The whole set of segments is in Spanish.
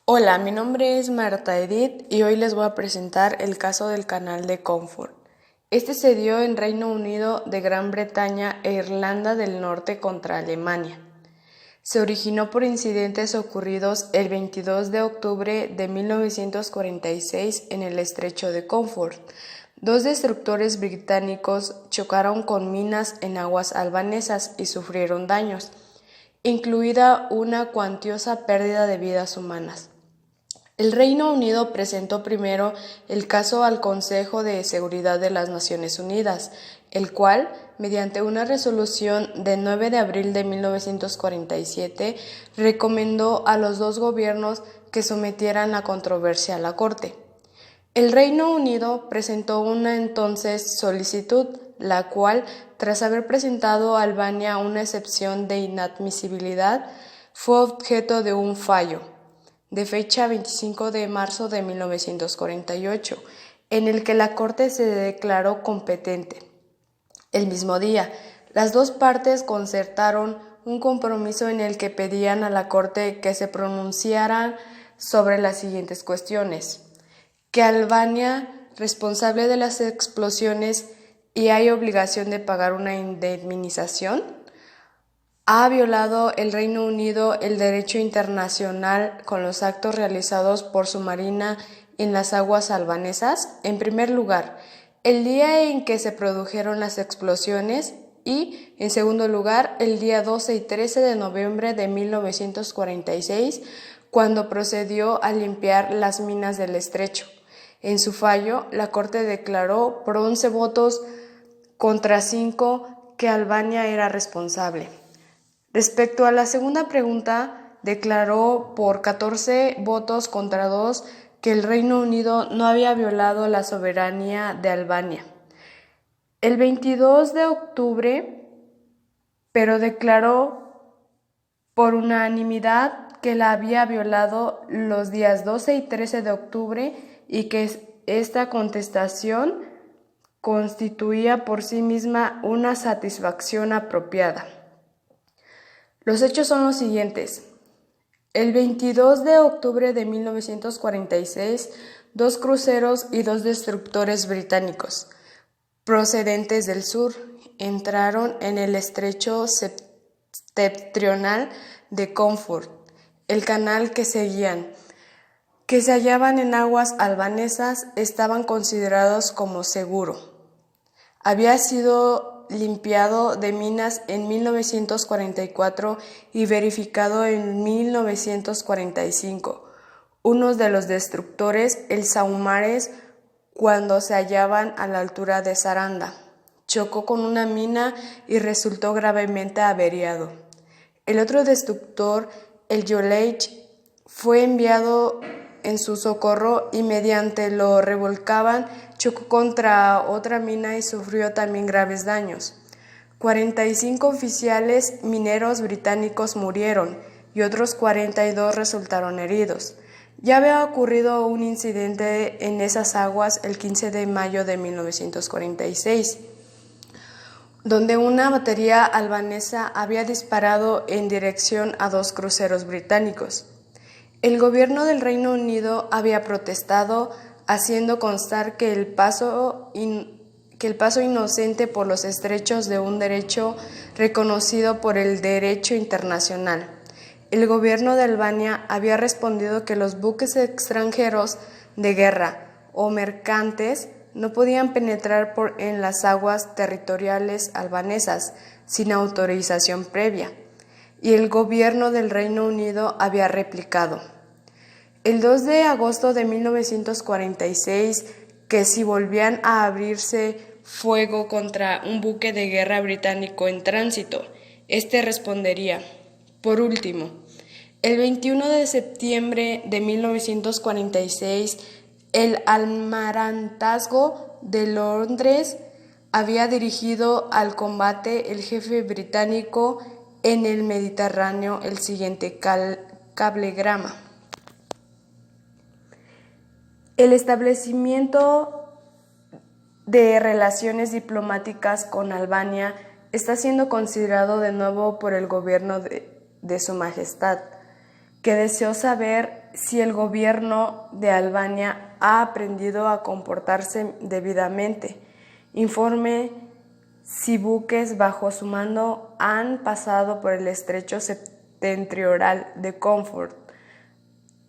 Hola, mi nombre es Marta Edith y hoy les voy a presentar el caso del Canal de Comfort. Este se dio en Reino Unido de Gran Bretaña e Irlanda del Norte contra Alemania. Se originó por incidentes ocurridos el 22 de octubre de 1946 en el estrecho de Comfort. Dos destructores británicos chocaron con minas en aguas albanesas y sufrieron daños, incluida una cuantiosa pérdida de vidas humanas. El Reino Unido presentó primero el caso al Consejo de Seguridad de las Naciones Unidas, el cual, mediante una resolución de 9 de abril de 1947, recomendó a los dos gobiernos que sometieran la controversia a la Corte. El Reino Unido presentó una entonces solicitud, la cual, tras haber presentado a Albania una excepción de inadmisibilidad, fue objeto de un fallo de fecha 25 de marzo de 1948, en el que la Corte se declaró competente. El mismo día, las dos partes concertaron un compromiso en el que pedían a la Corte que se pronunciara sobre las siguientes cuestiones: que Albania, responsable de las explosiones y hay obligación de pagar una indemnización, ¿ha violado el Reino Unido el derecho internacional con los actos realizados por su marina en las aguas albanesas? En primer lugar, el día en que se produjeron las explosiones y, en segundo lugar, el día 12 y 13 de noviembre de 1946, cuando procedió a limpiar las minas del estrecho. En su fallo, la Corte declaró por 11 votos contra 5 que Albania era responsable. Respecto a la segunda pregunta, declaró por 14 votos contra 2 que el Reino Unido no había violado la soberanía de Albania. El 22 de octubre, pero declaró por unanimidad que la había violado los días 12 y 13 de octubre y que esta contestación constituía por sí misma una satisfacción apropiada. Los hechos son los siguientes. El 22 de octubre de 1946, dos cruceros y dos destructores británicos, procedentes del sur, entraron en el estrecho septentrional de Comfort, el canal que seguían, que se hallaban en aguas albanesas, estaban considerados como seguro. Había sido limpiado de minas en 1944 y verificado en 1945. Uno de los destructores, el Saumarez, cuando se hallaban a la altura de Saranda, chocó con una mina y resultó gravemente averiado. El otro destructor, el Yolech, fue enviado en su socorro y mediante lo revolcaban chocó contra otra mina y sufrió también graves daños. 45 oficiales mineros británicos murieron y otros 42 resultaron heridos. Ya había ocurrido un incidente en esas aguas el 15 de mayo de 1946, donde una batería albanesa había disparado en dirección a dos cruceros británicos. El gobierno del Reino Unido había protestado, haciendo constar que el paso inocente por los estrechos de un derecho reconocido por el derecho internacional. El gobierno de Albania había respondido que los buques extranjeros de guerra o mercantes no podían penetrar en las aguas territoriales albanesas sin autorización previa, y el gobierno del Reino Unido había replicado el 2 de agosto de 1946 que si volvían a abrirse fuego contra un buque de guerra británico en tránsito, este respondería. Por último, el 21 de septiembre de 1946, el Almirantazgo de Londres había dirigido al combate el jefe británico en el Mediterráneo el siguiente cablegrama. El establecimiento de relaciones diplomáticas con Albania está siendo considerado de nuevo por el gobierno de Su Majestad, que deseó saber si el gobierno de Albania ha aprendido a comportarse debidamente. Informe si buques bajo su mando han pasado por el estrecho septentrional de Comfort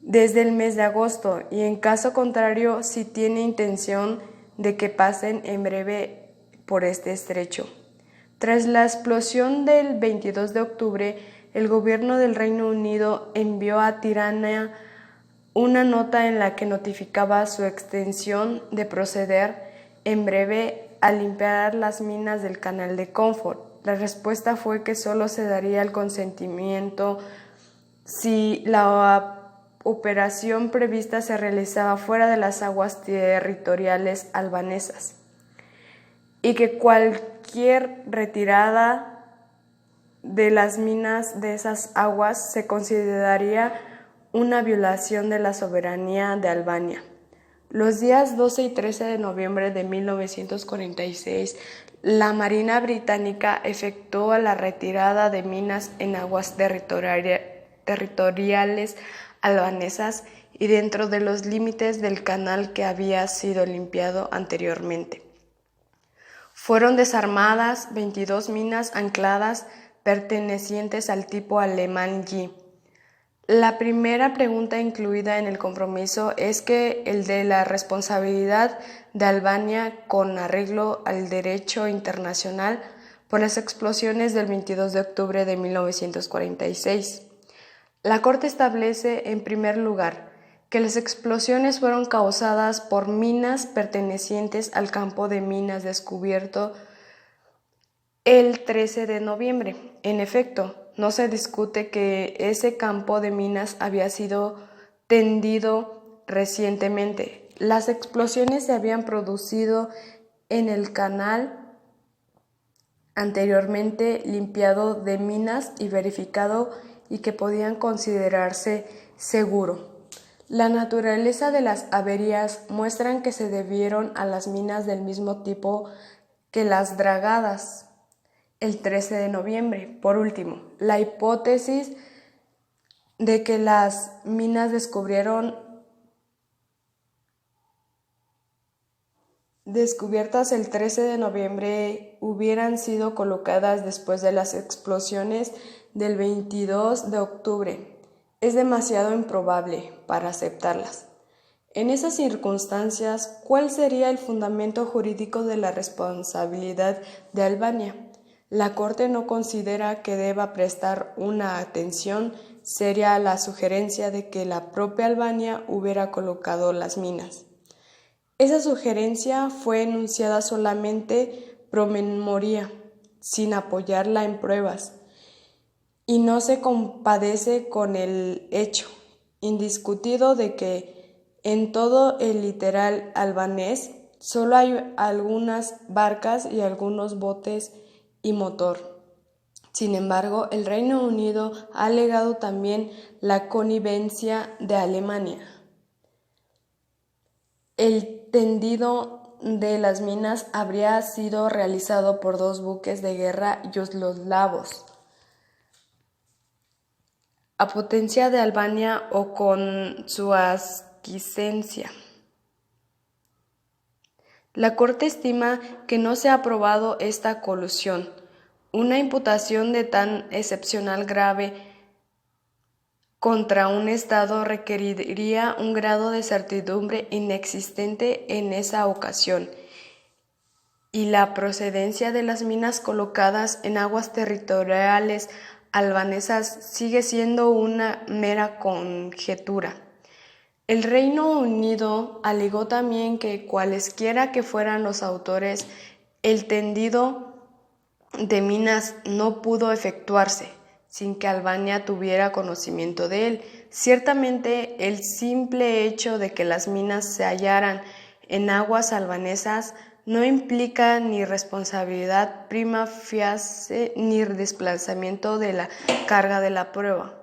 desde el mes de agosto y en caso contrario si tiene intención de que pasen en breve por este estrecho. Tras la explosión del 22 de octubre, el gobierno del Reino Unido envió a Tirana una nota en la que notificaba su extensión de proceder en breve a limpiar las minas del canal de Comfort. La respuesta fue que solo se daría el consentimiento si la operación prevista se realizaba fuera de las aguas territoriales albanesas y que cualquier retirada de las minas de esas aguas se consideraría una violación de la soberanía de Albania. Los días 12 y 13 de noviembre de 1946, la Marina británica efectuó la retirada de minas en aguas territoriales albanesas y dentro de los límites del canal que había sido limpiado anteriormente. Fueron desarmadas 22 minas ancladas pertenecientes al tipo alemán G. La primera pregunta incluida en el compromiso es que el de la responsabilidad de Albania con arreglo al derecho internacional por las explosiones del 22 de octubre de 1946. La Corte establece, en primer lugar, que las explosiones fueron causadas por minas pertenecientes al campo de minas descubierto el 13 de noviembre. En efecto, no se discute que ese campo de minas había sido tendido recientemente. Las explosiones se habían producido en el canal anteriormente limpiado de minas y verificado y que podían considerarse seguro. La naturaleza de las averías muestran que se debieron a las minas del mismo tipo que las dragadas el 13 de noviembre. Por último, la hipótesis de que las minas descubiertas el 13 de noviembre hubieran sido colocadas después de las explosiones del 22 de octubre es demasiado improbable para aceptarlas. En esas circunstancias, ¿cuál sería el fundamento jurídico de la responsabilidad de Albania? La Corte no considera que deba prestar una atención seria a la sugerencia de que la propia Albania hubiera colocado las minas. Esa sugerencia fue enunciada solamente pro memoria, sin apoyarla en pruebas, y no se compadece con el hecho indiscutido de que en todo el litoral albanés solo hay algunas barcas y algunos botes y motor. Sin embargo, el Reino Unido ha alegado también la connivencia de Alemania. El tendido de las minas habría sido realizado por 2 buques de guerra yugoslavos a potencia de Albania o con su aquiescencia. La Corte estima que no se ha probado esta colusión. Una imputación de tan excepcional grave contra un Estado requeriría un grado de certidumbre inexistente en esa ocasión, y la procedencia de las minas colocadas en aguas territoriales albanesas sigue siendo una mera conjetura. El Reino Unido alegó también que cualesquiera que fueran los autores, el tendido de minas no pudo efectuarse sin que Albania tuviera conocimiento de él. Ciertamente, el simple hecho de que las minas se hallaran en aguas albanesas no implica ni responsabilidad prima facie ni desplazamiento de la carga de la prueba.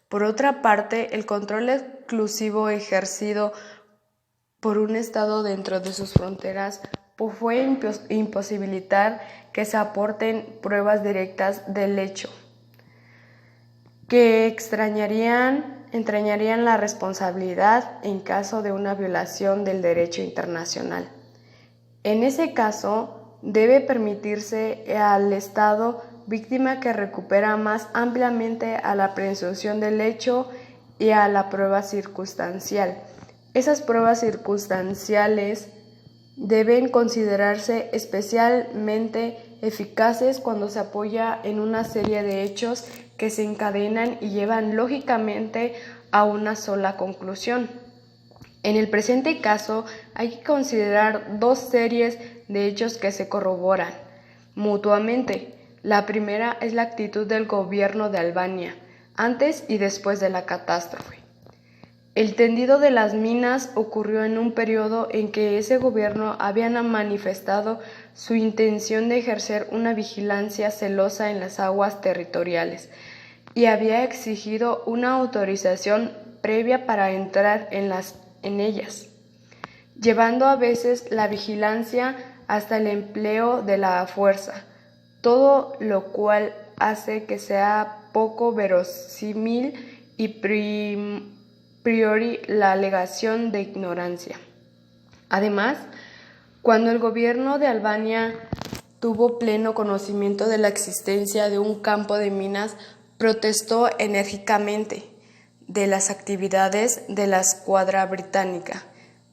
Por otra parte, el control exclusivo ejercido por un Estado dentro de sus fronteras fue imposibilitar que se aporten pruebas directas del hecho, que extrañarían entrañarían la responsabilidad en caso de una violación del derecho internacional. En ese caso, debe permitirse al Estado víctima que recupera más ampliamente a la presunción del hecho y a la prueba circunstancial. Esas pruebas circunstanciales deben considerarse especialmente eficaces cuando se apoya en una serie de hechos que se encadenan y llevan lógicamente a una sola conclusión. En el presente caso hay que considerar dos series de hechos que se corroboran mutuamente. La primera es la actitud del gobierno de Albania antes y después de la catástrofe. El tendido de las minas ocurrió en un periodo en que ese gobierno había manifestado su intención de ejercer una vigilancia celosa en las aguas territoriales y había exigido una autorización previa para entrar en ellas, llevando a veces la vigilancia hasta el empleo de la fuerza, todo lo cual hace que sea poco verosímil y priori la alegación de ignorancia. Además, cuando el gobierno de Albania tuvo pleno conocimiento de la existencia de un campo de minas, protestó enérgicamente de las actividades de la escuadra británica,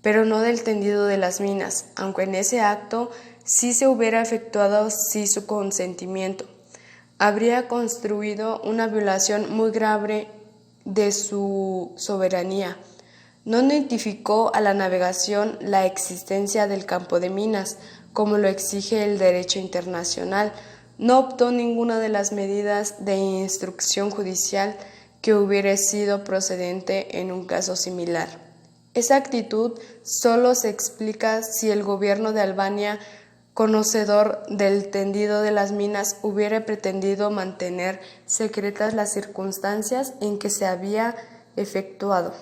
pero no del tendido de las minas, aunque en ese acto sí se hubiera efectuado sin su consentimiento. Habría construido una violación muy grave de su soberanía. No notificó a la navegación la existencia del campo de minas, como lo exige el derecho internacional. No optó ninguna de las medidas de instrucción judicial que hubiera sido procedente en un caso similar. Esa actitud solo se explica si el gobierno de Albania, conocedor del tendido de las minas, hubiera pretendido mantener secretas las circunstancias en que se había efectuado.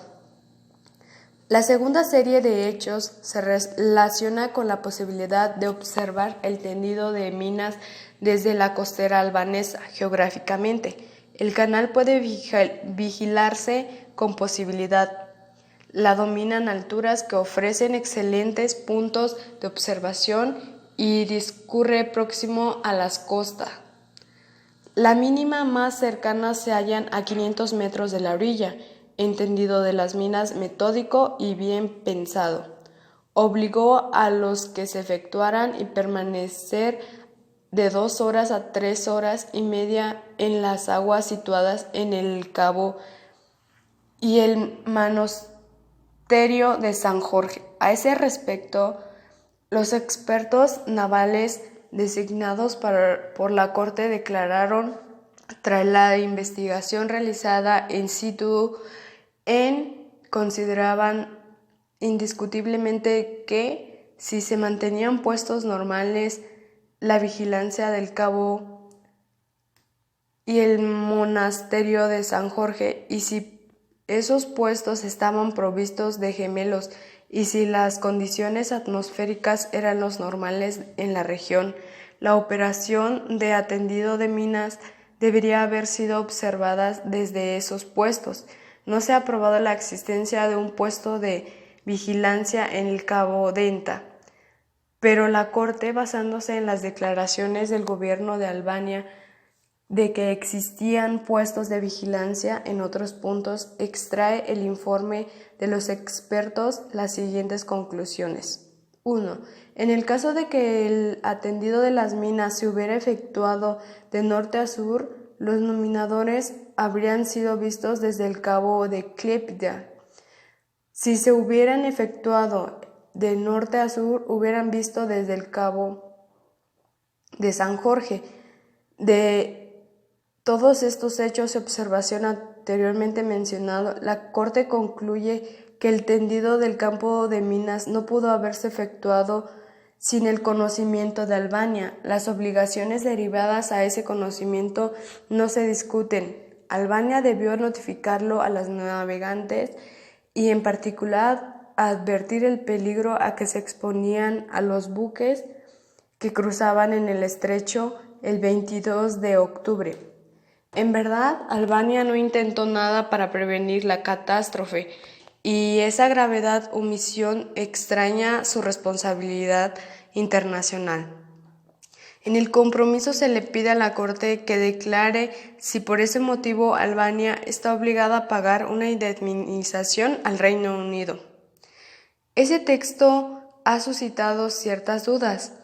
La segunda serie de hechos se relaciona con la posibilidad de observar el tendido de minas desde la costera albanesa geográficamente. El canal puede vigilarse con posibilidad. La dominan alturas que ofrecen excelentes puntos de observación y discurre próximo a las costas. La mínima más cercana se hallan a 500 metros de la orilla. Entendido de las minas metódico y bien pensado. Obligó a los que se efectuaran y permanecer de 2 horas a 3 horas y media en las aguas situadas en el cabo y el monasterio de San Jorge. A ese respecto, los expertos navales designados por la Corte declararon, tras la investigación realizada in situ, consideraban indiscutiblemente que, si se mantenían puestos normales la vigilancia del cabo y el monasterio de San Jorge, y si esos puestos estaban provistos de gemelos, y si las condiciones atmosféricas eran los normales en la región, la operación de atendido de minas debería haber sido observada desde esos puestos. No se ha probado la existencia de un puesto de vigilancia en el cabo Denta, pero la Corte, basándose en las declaraciones del gobierno de Albania de que existían puestos de vigilancia en otros puntos, extrae el informe de los expertos las siguientes conclusiones. 1. En el caso de que el atendido de las minas se hubiera efectuado de norte a sur, los nominadores habrían sido vistos desde el cabo de Klipda. Si se hubieran efectuado de norte a sur, hubieran visto desde el cabo de San Jorge. De todos estos hechos y observación anteriormente mencionado, la Corte concluye que el tendido del campo de minas no pudo haberse efectuado sin el conocimiento de Albania. Las obligaciones derivadas a ese conocimiento no se discuten. Albania debió notificarlo a los navegantes y en particular advertir el peligro a que se exponían a los buques que cruzaban en el estrecho el 22 de octubre. En verdad, Albania no intentó nada para prevenir la catástrofe y esa gravedad omisión extraña su responsabilidad internacional. En el compromiso se le pide a la Corte que declare si por ese motivo Albania está obligada a pagar una indemnización al Reino Unido. Ese texto ha suscitado ciertas dudas.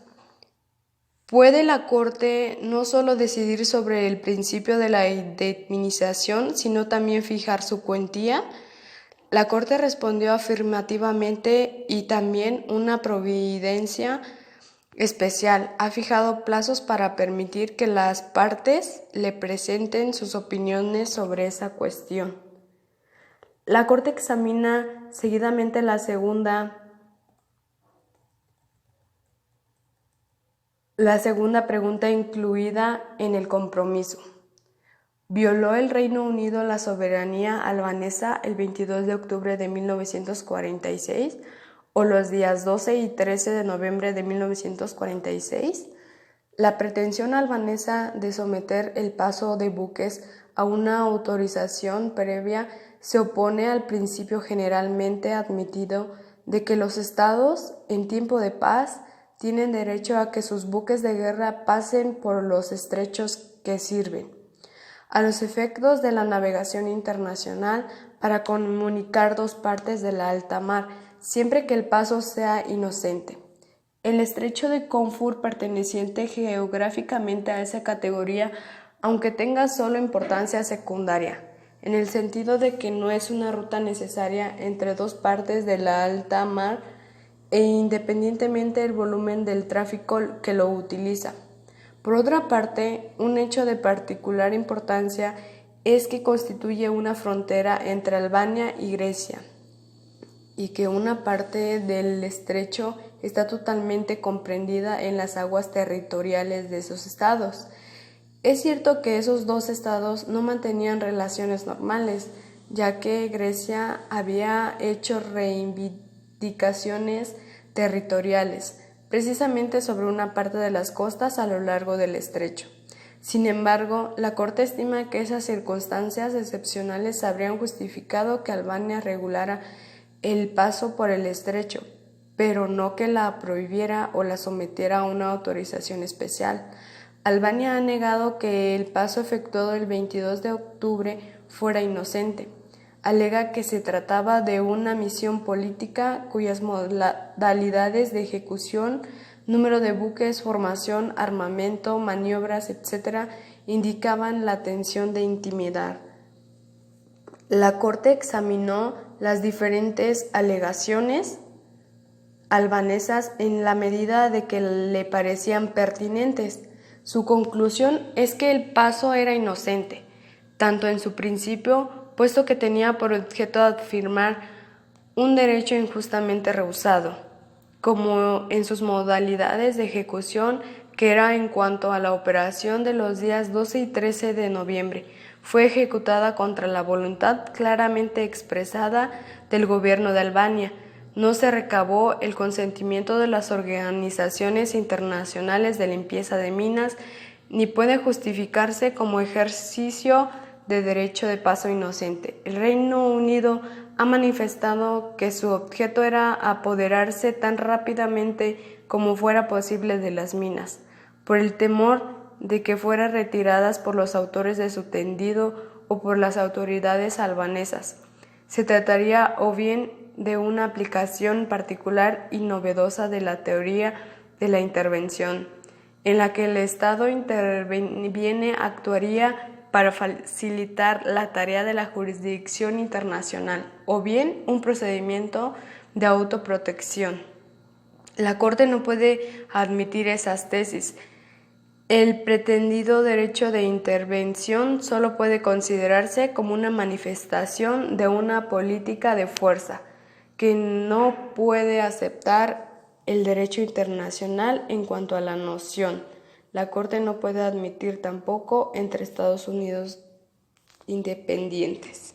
¿Puede la Corte no solo decidir sobre el principio de la indemnización, sino también fijar su cuantía? La Corte respondió afirmativamente y también una providencia especial ha fijado plazos para permitir que las partes le presenten sus opiniones sobre esa cuestión. La Corte examina seguidamente la segunda pregunta incluida en el compromiso. ¿Violó el Reino Unido la soberanía albanesa el 22 de octubre de 1946 o los días 12 y 13 de noviembre de 1946? La pretensión albanesa de someter el paso de buques a una autorización previa se opone al principio generalmente admitido de que los estados, en tiempo de paz, tienen derecho a que sus buques de guerra pasen por los estrechos que sirven, a los efectos de la navegación internacional para comunicar dos partes de la alta mar, siempre que el paso sea inocente. El estrecho de Corfú, perteneciente geográficamente a esa categoría, aunque tenga solo importancia secundaria, en el sentido de que no es una ruta necesaria entre dos partes de la alta mar e independientemente del volumen del tráfico que lo utiliza. Por otra parte, un hecho de particular importancia es que constituye una frontera entre Albania y Grecia y que una parte del estrecho está totalmente comprendida en las aguas territoriales de esos estados. Es cierto que esos dos estados no mantenían relaciones normales, ya que Grecia había hecho reivindicaciones territoriales, precisamente sobre una parte de las costas a lo largo del estrecho. Sin embargo, la Corte estima que esas circunstancias excepcionales habrían justificado que Albania regulara el paso por el estrecho, pero no que la prohibiera o la sometiera a una autorización especial. Albania ha negado que el paso efectuado el 22 de octubre fuera inocente. Alega que se trataba de una misión política cuyas modalidades de ejecución, número de buques, formación, armamento, maniobras, etc., indicaban la intención de intimidar. La Corte examinó las diferentes alegaciones albanesas en la medida de que le parecían pertinentes. Su conclusión es que el paso era inocente, tanto en su principio, puesto que tenía por objeto afirmar un derecho injustamente rehusado, como en sus modalidades de ejecución, que era en cuanto a la operación de los días 12 y 13 de noviembre, fue ejecutada contra la voluntad claramente expresada del gobierno de Albania. No se recabó el consentimiento de las organizaciones internacionales de limpieza de minas, ni puede justificarse como ejercicio de derecho de paso inocente. El Reino Unido ha manifestado que su objeto era apoderarse tan rápidamente como fuera posible de las minas, por el temor de que fueran retiradas por los autores de su tendido o por las autoridades albanesas. Se trataría o bien de una aplicación particular y novedosa de la teoría de la intervención, en la que el Estado interviene actuaría para facilitar la tarea de la jurisdicción internacional, o bien un procedimiento de autoprotección. La Corte no puede admitir esas tesis. El pretendido derecho de intervención solo puede considerarse como una manifestación de una política de fuerza, que no puede aceptar el derecho internacional en cuanto a la noción. La Corte no puede admitir tampoco entre Estados Unidos independientes.